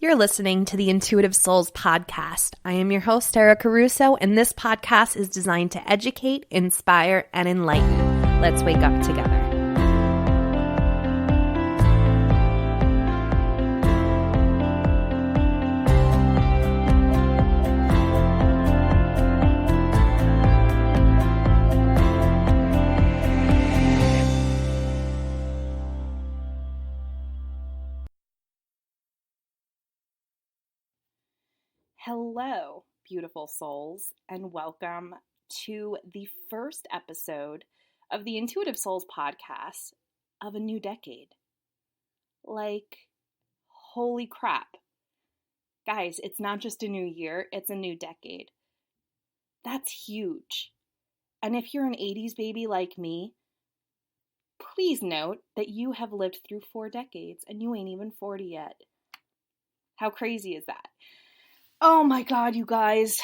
You're listening to the Intuitive Souls podcast. I am your host, Sarah Caruso, and this podcast is designed to educate, inspire, and enlighten. Let's wake up together. Hello, beautiful souls, and welcome to the first episode of the Intuitive Souls podcast of a new decade. Like, holy crap. Guys, it's not just a new year, it's a new decade. That's huge. And if you're an 80s baby like me, please note that you have lived through 4 decades and you ain't even 40 yet. How crazy is that? Oh my God, you guys.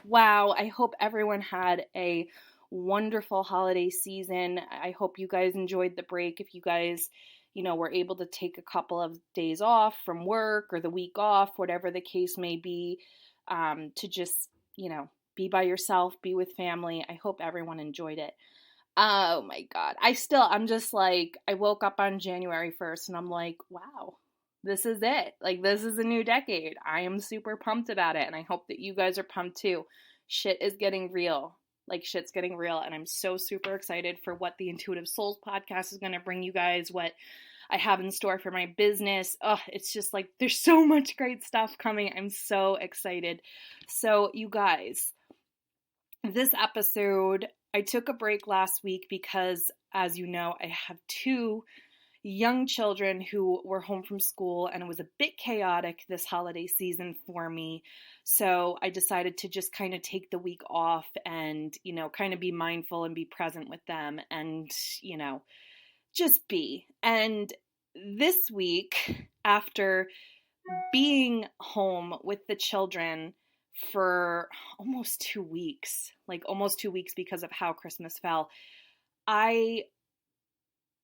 Wow. I hope everyone had a wonderful holiday season. I hope you guys enjoyed the break. If you guys, were able to take a couple of days off from work or the week off, whatever the case may be, to just, be by yourself, be with family. I hope everyone enjoyed it. Oh my God. I'm just like, I woke up on January 1st and I'm like, wow. This is it. Like, this is a new decade. I am super pumped about it, and I hope that you guys are pumped too. Shit is getting real. Like, shit's getting real, and I'm so super excited for what the Intuitive Souls podcast is going to bring you guys, what I have in store for my business. Oh, it's just like, there's so much great stuff coming. I'm so excited. So, you guys, this episode, I took a break last week because, as you know, I have 2 young children who were home from school, and it was a bit chaotic this holiday season for me. So I decided to just kind of take the week off and, kind of be mindful and be present with them and, just be. And this week, after being home with the children for almost 2 weeks because of how Christmas fell, I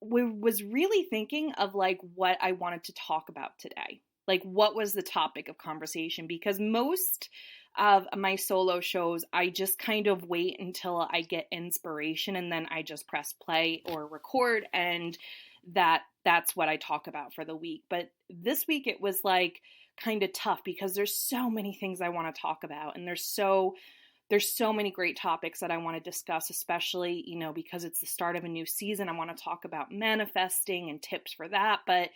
was really thinking of like what I wanted to talk about today. Like, what was the topic of conversation? Because most of my solo shows, I just kind of wait until I get inspiration and then I just press play or record, and that's what I talk about for the week. But this week it was like kind of tough because there's so many things I want to talk about, and there's so many great topics that I want to discuss, especially, because it's the start of a new season. I want to talk about manifesting and tips for that. But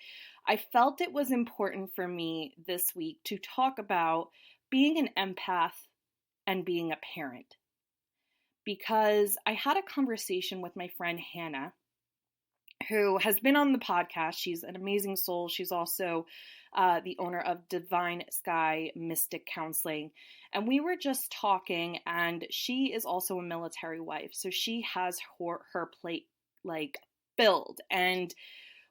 I felt it was important for me this week to talk about being an empath and being a parent. Because I had a conversation with my friend Hannah, who has been on the podcast. She's an amazing soul. She's also the owner of Divine Sky Mystic Counseling. And we were just talking, and she is also a military wife. So she has her plate like filled. And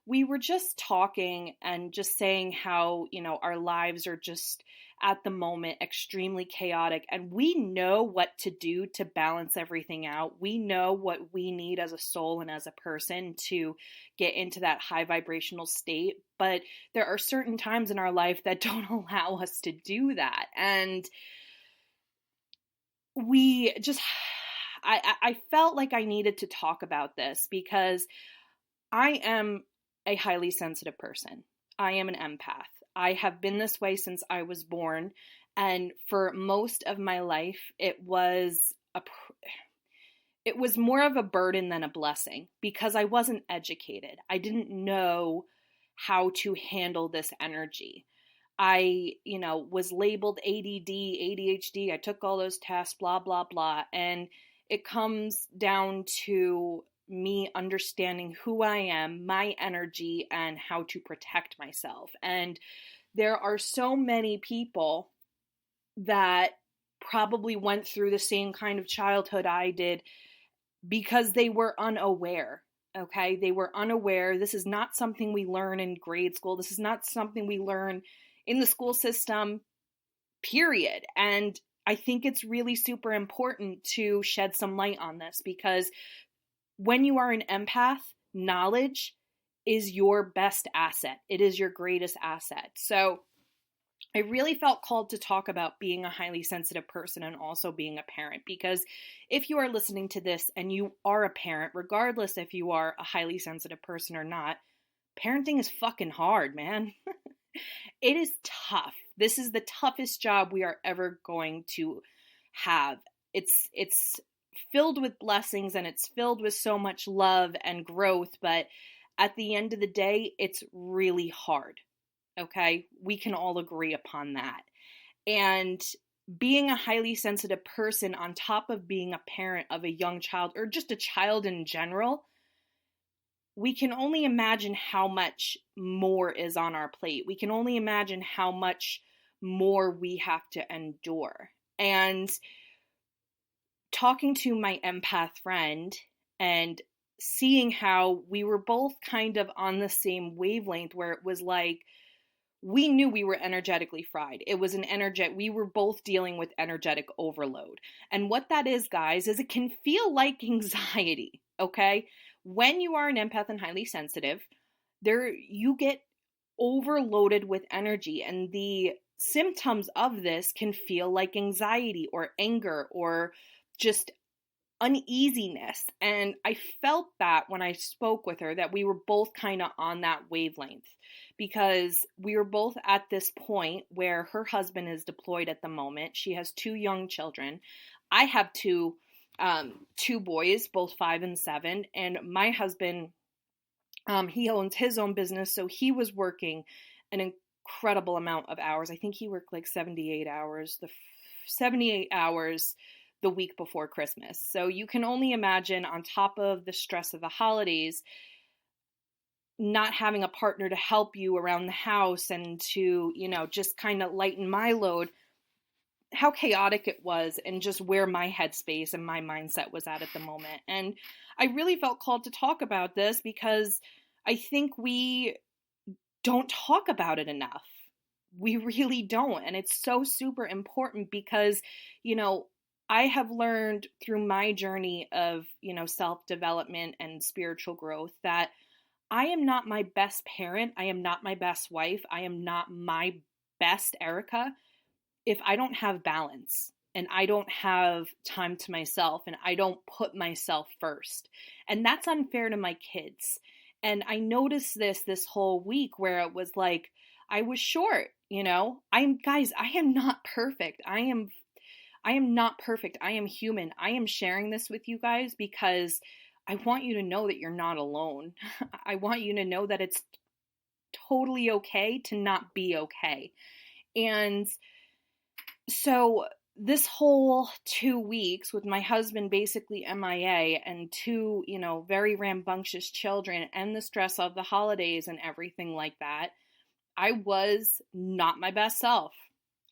we were just talking and just saying how, our lives are just at the moment extremely chaotic, and we know what to do to balance everything out. We know what we need as a soul and as a person to get into that high vibrational state, but there are certain times in our life that don't allow us to do that. And I felt like I needed to talk about this because I am a highly sensitive person. I am an empath. I have been this way since I was born, and for most of my life, it was more of a burden than a blessing because I wasn't educated. I didn't know how to handle this energy. I, was labeled ADD, ADHD. I took all those tests, blah, blah, blah, and it comes down to me understanding who I am, my energy, and how to protect myself. And there are so many people that probably went through the same kind of childhood I did because they were unaware. Okay, they were unaware. This is not something we learn in grade school. This is not something we learn in the school system, period. And I think it's really super important to shed some light on this because when you are an empath, knowledge is your best asset. It is your greatest asset. So I really felt called to talk about being a highly sensitive person and also being a parent, because if you are listening to this and you are a parent, regardless if you are a highly sensitive person or not, parenting is fucking hard, man. It is tough. This is the toughest job we are ever going to have. It's filled with blessings and it's filled with so much love and growth, but at the end of the day, it's really hard. Okay? We can all agree upon that. And being a highly sensitive person on top of being a parent of a young child or just a child in general, we can only imagine how much more is on our plate. We can only imagine how much more we have to endure. And talking to my empath friend and seeing how we were both kind of on the same wavelength, where it was like, we knew we were energetically fried. It was we were both dealing with energetic overload. And what that is, guys, is it can feel like anxiety, okay? When you are an empath and highly sensitive, you get overloaded with energy, and the symptoms of this can feel like anxiety or anger or just uneasiness. And I felt that when I spoke with her, that we were both kind of on that wavelength, because we were both at this point where her husband is deployed at the moment. She has 2 young children. I have two boys, both 5 and 7, and my husband, he owns his own business, so he was working an incredible amount of hours. I think he worked like 78 hours the week before Christmas. So you can only imagine, on top of the stress of the holidays, not having a partner to help you around the house and to, just kind of lighten my load, how chaotic it was, and just where my headspace and my mindset was at the moment. And I really felt called to talk about this because I think we don't talk about it enough. We really don't. And it's so super important because, I have learned through my journey of, self-development and spiritual growth that I am not my best parent. I am not my best wife. I am not my best Erica if I don't have balance and I don't have time to myself and I don't put myself first. And that's unfair to my kids. And I noticed this whole week, where it was like, I was short, I am not perfect. I am not perfect. I am human. I am sharing this with you guys because I want you to know that you're not alone. I want you to know that it's totally okay to not be okay. And so this whole 2 weeks with my husband basically MIA and 2, very rambunctious children and the stress of the holidays and everything like that, I was not my best self.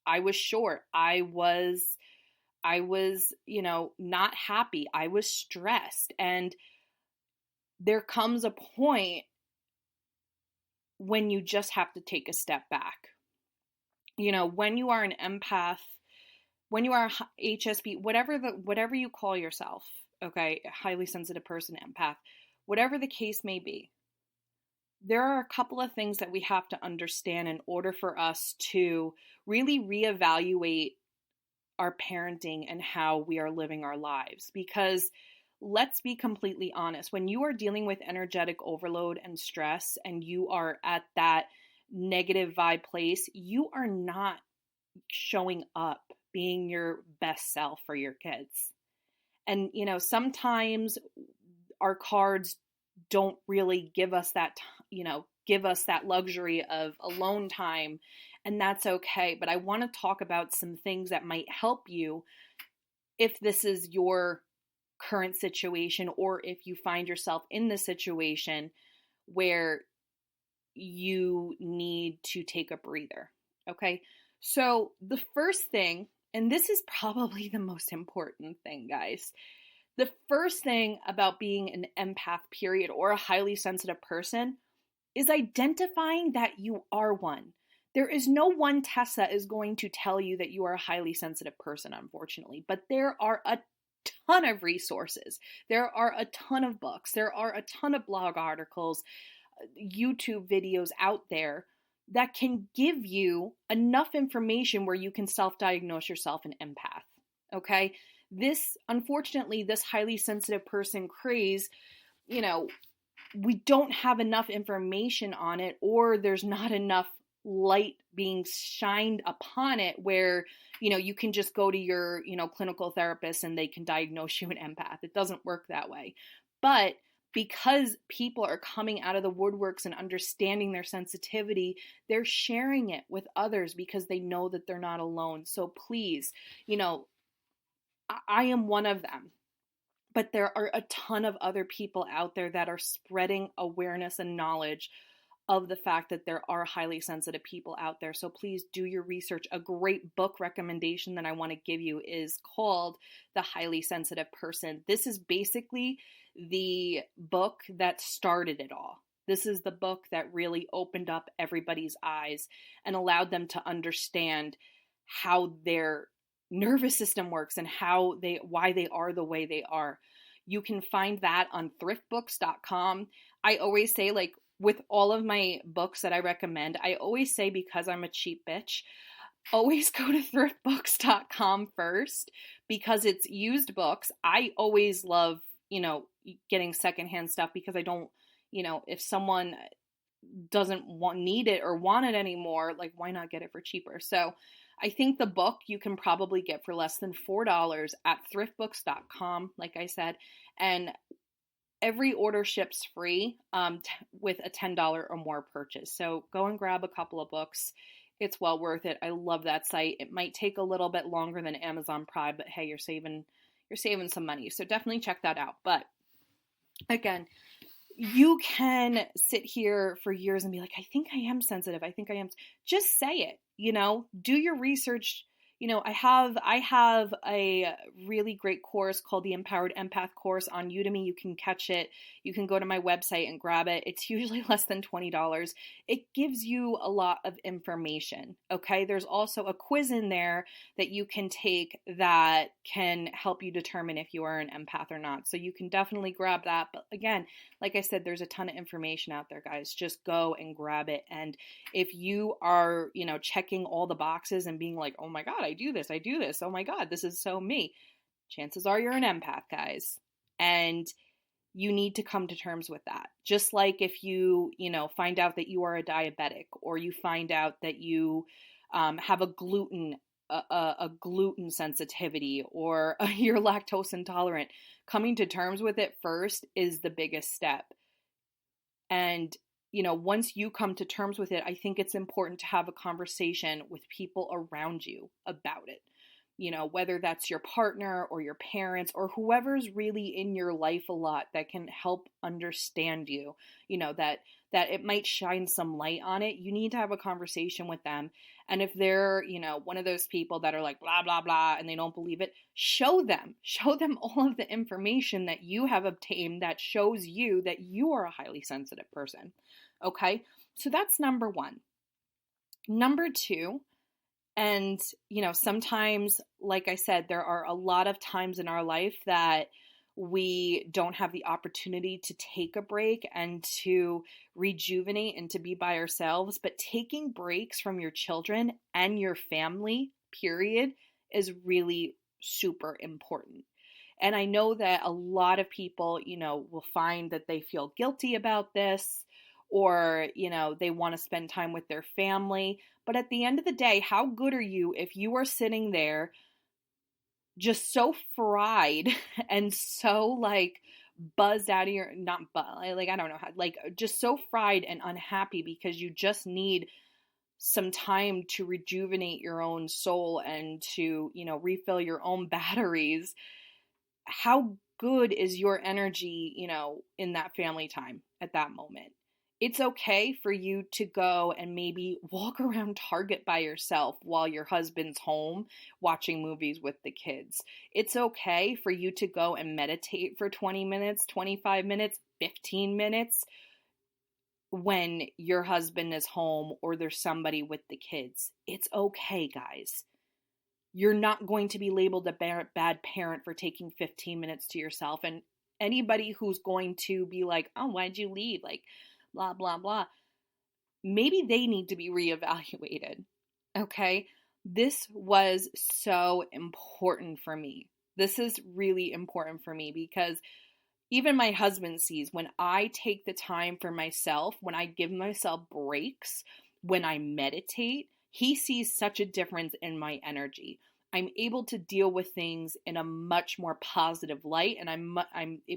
I was short. I was, not happy. I was stressed. And there comes a point when you just have to take a step back. When you are an empath, when you are HSP, whatever you call yourself, okay, a highly sensitive person, empath, whatever the case may be, there are a couple of things that we have to understand in order for us to really reevaluate our parenting and how we are living our lives. Because let's be completely honest, when you are dealing with energetic overload and stress and you are at that negative vibe place, you are not showing up being your best self for your kids. And, sometimes our cards don't really give us that, luxury of alone time, and that's okay. But I want to talk about some things that might help you if this is your current situation, or if you find yourself in the situation where you need to take a breather. Okay. So the first thing, and this is probably the most important thing, guys, the first thing about being an empath, period, or a highly sensitive person is identifying that you are one. There is no one test that is going to tell you that you are a highly sensitive person, unfortunately, but there are a ton of resources. There are a ton of books. There are a ton of blog articles, YouTube videos out there that can give you enough information where you can self-diagnose yourself an empath. Okay? Unfortunately, this highly sensitive person craze, we don't have enough information on it, or there's not enough light being shined upon it where, you can just go to your, clinical therapist and they can diagnose you an empath. It doesn't work that way. But because people are coming out of the woodworks and understanding their sensitivity, they're sharing it with others because they know that they're not alone. So please, I am one of them. But there are a ton of other people out there that are spreading awareness and knowledge of the fact that there are highly sensitive people out there. So please do your research. A great book recommendation that I want to give you is called The Highly Sensitive Person. This is basically the book that started it all. This is the book that really opened up everybody's eyes and allowed them to understand how their nervous system works and why they are the way they are. You can find that on thriftbooks.com. I always say, like, with all of my books that I recommend, I always say, because I'm a cheap bitch, always go to thriftbooks.com first, because it's used books. I always love, getting secondhand stuff, because I don't, if someone doesn't need it or want it anymore, like, why not get it for cheaper? So I think the book you can probably get for less than $4 at thriftbooks.com, like I said, and every order ships free with a $10 or more purchase. So go and grab a couple of books. It's well worth it. I love that site. It might take a little bit longer than Amazon Prime, but hey, you're saving some money. So definitely check that out. But again, you can sit here for years and be like, I think I am sensitive. I think I am. Just say it, do your research. I have a really great course called the Empowered Empath course on Udemy. You can catch it. You can go to my website and grab it. It's usually less than $20. It gives you a lot of information. Okay. There's also a quiz in there that you can take that can help you determine if you are an empath or not. So you can definitely grab that. But again, like I said, there's a ton of information out there, guys. Just go and grab it. And if you are, checking all the boxes and being like, oh my God, I do this. Oh my God, this is so me. Chances are you're an empath, guys. And you need to come to terms with that. Just like if you, find out that you are a diabetic, or you find out that you have a gluten sensitivity, or you're lactose intolerant, coming to terms with it first is the biggest step. And once you come to terms with it, I think it's important to have a conversation with people around you about it. Whether that's your partner or your parents or whoever's really in your life a lot that can help understand you, that it might shine some light on it. You need to have a conversation with them. And if they're, one of those people that are like, blah, blah, blah, and they don't believe it, show them all of the information that you have obtained that shows you that you are a highly sensitive person. Okay. So that's number one. Number two, and, sometimes, like I said, there are a lot of times in our life that we don't have the opportunity to take a break and to rejuvenate and to be by ourselves. But taking breaks from your children and your family, period, is really super important. And I know that a lot of people, will find that they feel guilty about this, or, they want to spend time with their family. But at the end of the day, how good are you if you are sitting there just so fried and so buzzed out of your, not I don't know how, just so fried and unhappy because you just need some time to rejuvenate your own soul and to, refill your own batteries. How good is your energy, in that family time at that moment? It's okay for you to go and maybe walk around Target by yourself while your husband's home watching movies with the kids. It's okay for you to go and meditate for 20 minutes, 25 minutes, 15 minutes when your husband is home or there's somebody with the kids. It's okay, guys. You're not going to be labeled a bad parent for taking 15 minutes to yourself. And anybody who's going to be like, oh, why'd you leave? Blah, blah, blah. maybe they need to be reevaluated. Okay? This was so important for me. This is really important for me because even my husband sees when I take the time for myself, when I give myself breaks, when I meditate, he sees such a difference in my energy. I'm able to deal with things in a much more positive light, and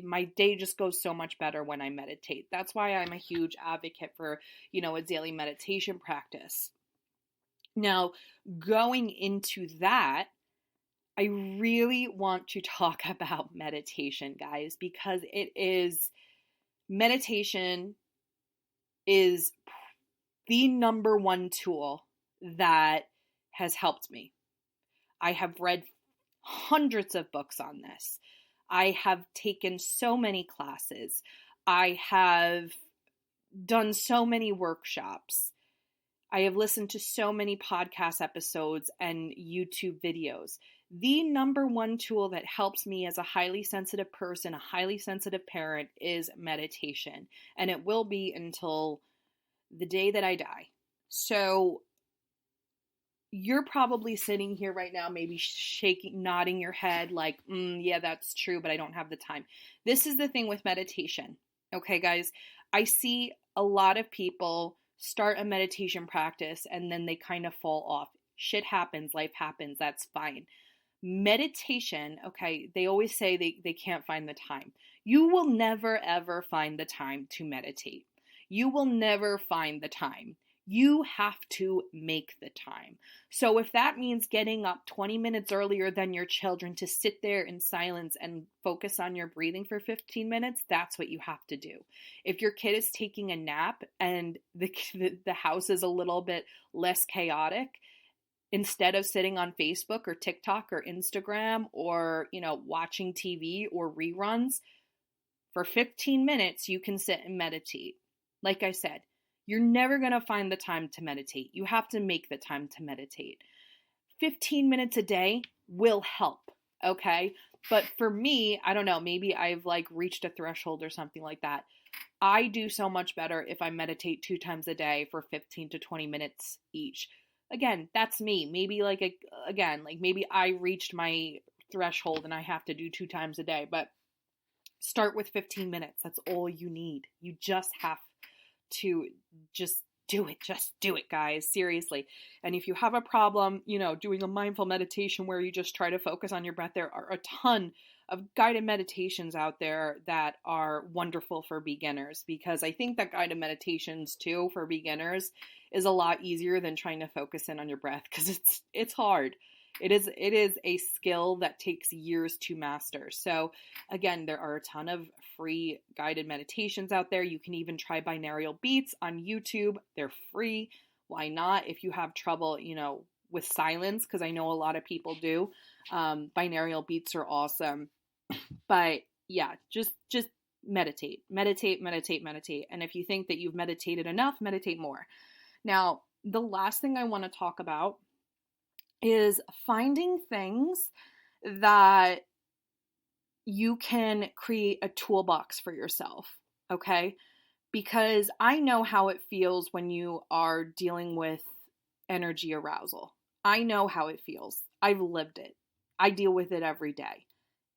my day just goes so much better when I meditate. That's why I'm a huge advocate for, a daily meditation practice. Now, going into that, I really want to talk about meditation, guys, because meditation is the number one tool that has helped me. I have read hundreds of books on this. I have taken so many classes. I have done so many workshops. I have listened to so many podcast episodes and YouTube videos. The number one tool that helps me as a highly sensitive person, a highly sensitive parent, is meditation. And it will be until the day that I die. So you're probably sitting here right now, maybe shaking, nodding your head like, yeah, that's true, but I don't have the time. This is the thing with meditation. Okay, guys, I see a lot of people start a meditation practice and then they kind of fall off. Shit happens, life happens, that's fine. Meditation, okay, they always say they can't find the time. You will never ever find the time to meditate. You will never find the time. You have to make the time. So if that means getting up 20 minutes earlier than your children to sit there in silence and focus on your breathing for 15 minutes, that's what you have to do. If your kid is taking a nap and the house is a little bit less chaotic, instead of sitting on Facebook or TikTok or Instagram or, watching TV or reruns, for 15 minutes you can sit and meditate. Like I said, you're never going to find the time to meditate. You have to make the time to meditate. 15 minutes a day will help, okay? But for me, I don't know, maybe I've reached a threshold or something like that. I do so much better if I meditate 2 times a day for 15 to 20 minutes each. Again, that's me. Maybe maybe I reached my threshold and I have to do 2 times a day, but start with 15 minutes. That's all you need. You just have to just do it, guys. Seriously. And if you have a problem, doing a mindful meditation where you just try to focus on your breath, there are a ton of guided meditations out there that are wonderful for beginners, because I think that guided meditations too for beginners is a lot easier than trying to focus in on your breath, because it's hard. It is a skill that takes years to master. So again, there are a ton of free guided meditations out there. You can even try binaural beats on YouTube. They're free. Why not? If you have trouble, with silence, because I know a lot of people do. Binaural beats are awesome. But yeah, just meditate. And if you think that you've meditated enough, meditate more. Now, the last thing I want to talk about is finding things that you can create a toolbox for yourself, okay? Because I know how it feels when you are dealing with energy arousal. I know how it feels. I've lived it. I deal with it every day.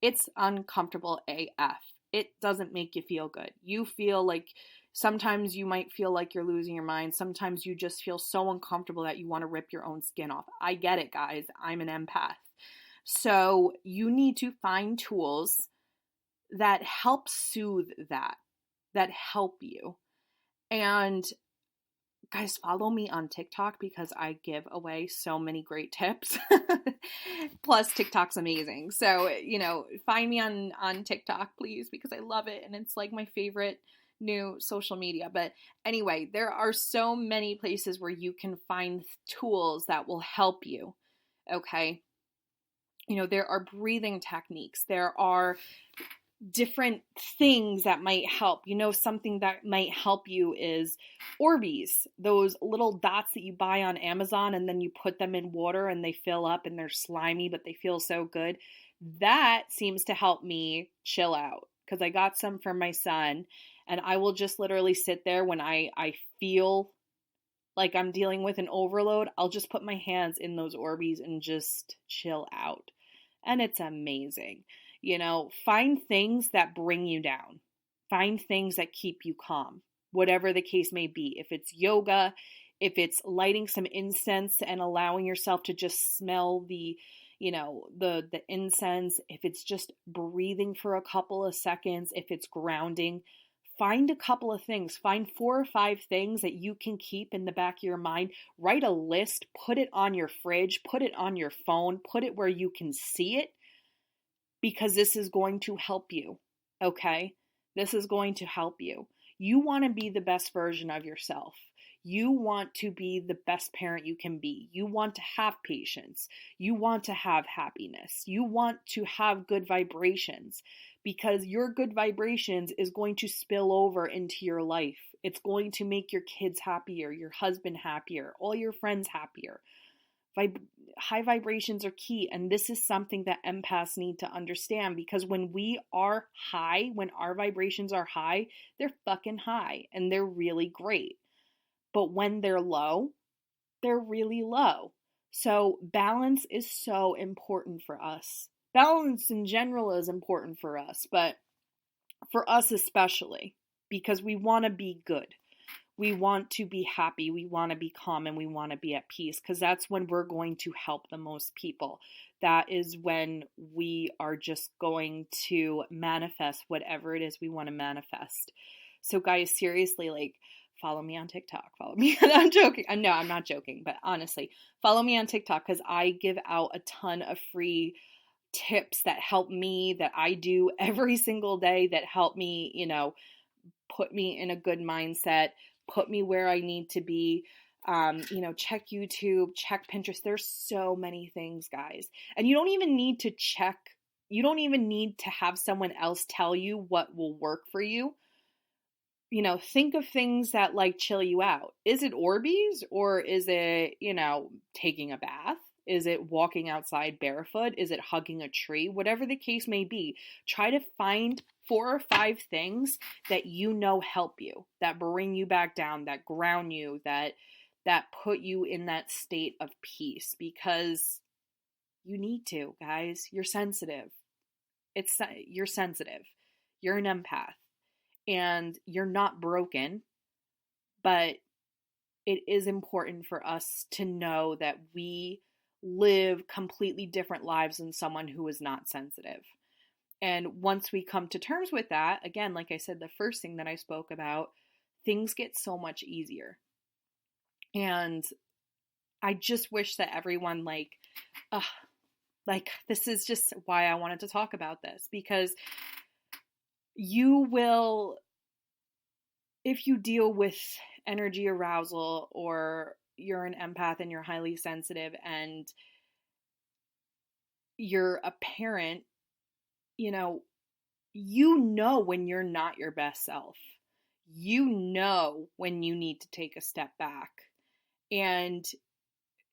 It's uncomfortable AF. It doesn't make you feel good. You feel like sometimes you might feel like you're losing your mind. Sometimes you just feel so uncomfortable that you want to rip your own skin off. I get it, guys. I'm an empath. So you need to find tools that help soothe that help you. And guys, follow me on TikTok because I give away so many great tips. Plus, TikTok's amazing. So, find me on TikTok, please, because I love it. And it's my favorite new social media. But anyway, there are so many places where you can find tools that will help you. Okay. There are breathing techniques. There are different things that might help. Something that might help you is Orbeez, those little dots that you buy on Amazon and then you put them in water and they fill up and they're slimy, but they feel so good. That seems to help me chill out because I got some for my son, and I will just literally sit there when I feel like I'm dealing with an overload, I'll just put my hands in those Orbeez and just chill out. And it's amazing. Find things that bring you down. Find things that keep you calm, whatever the case may be. If it's yoga, if it's lighting some incense and allowing yourself to just smell the incense, if it's just breathing for a couple of seconds, if it's grounding, find a couple of things. Find 4 or 5 things that you can keep in the back of your mind. Write a list, put it on your fridge, put it on your phone, put it where you can see it, because this is going to help you, okay? This is going to help you. You want to be the best version of yourself. You want to be the best parent you can be. You want to have patience. You want to have happiness. You want to have good vibrations, because your good vibrations is going to spill over into your life. It's going to make your kids happier, your husband happier, all your friends happier. High vibrations are key, and this is something that empaths need to understand, because when we are high, when our vibrations are high, they're fucking high and they're really great. But when they're low, they're really low. So balance is so important for us. Balance in general is important for us, but for us especially, because we want to be good. We want to be happy, we want to be calm, and we want to be at peace, because that's when we're going to help the most people. That is when we are just going to manifest whatever it is we want to manifest. So guys, seriously, like, follow me on TikTok. Follow me. I'm joking. No, I'm not joking, but honestly, follow me on TikTok, because I give out a ton of free tips that help me, that I do every single day, that help me, put me in a good mindset, put me where I need to be. Check YouTube, check Pinterest. There's so many things, guys. And you don't even need to have someone else tell you what will work for you. Think of things that like chill you out. Is it Orbeez, or is it, taking a bath? Is it walking outside barefoot? Is it hugging a tree? Whatever the case may be, try to find 4 or 5 things that help you, that bring you back down, that ground you, that put you in that state of peace, because you need to, guys. You're sensitive. You're sensitive. You're an empath, and you're not broken, but it is important for us to know that we live completely different lives than someone who is not sensitive. And once we come to terms with that, again, like I said, the first thing that I spoke about, things get so much easier. And I just wish that everyone this is just why I wanted to talk about this, because you will, if you deal with energy arousal, or you're an empath and you're highly sensitive and you're a parent, when you're not your best self. When you need to take a step back. And,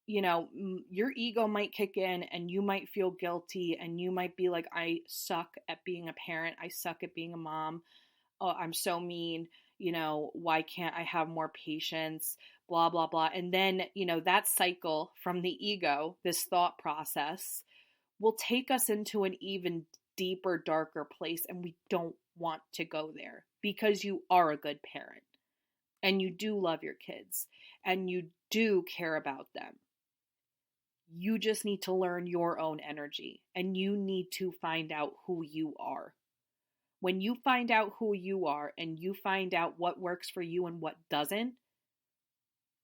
your ego might kick in, and you might feel guilty, and you might be like, I suck at being a parent. I suck at being a mom. Oh, I'm so mean. Why can't I have more patience? Blah, blah, blah. And then, that cycle from the ego, this thought process, will take us into an even deeper, darker place. And we don't want to go there, because you are a good parent, and you do love your kids, and you do care about them. You just need to learn your own energy, and you need to find out who you are. When you find out who you are, and you find out what works for you and what doesn't,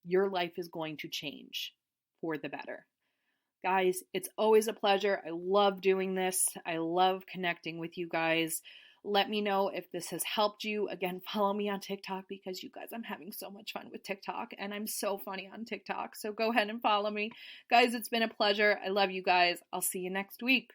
your life is going to change for the better. Guys, it's always a pleasure. I love doing this. I love connecting with you guys. Let me know if this has helped you. Again, follow me on TikTok, because you guys, I'm having so much fun with TikTok, and I'm so funny on TikTok. So go ahead and follow me. Guys, it's been a pleasure. I love you guys. I'll see you next week.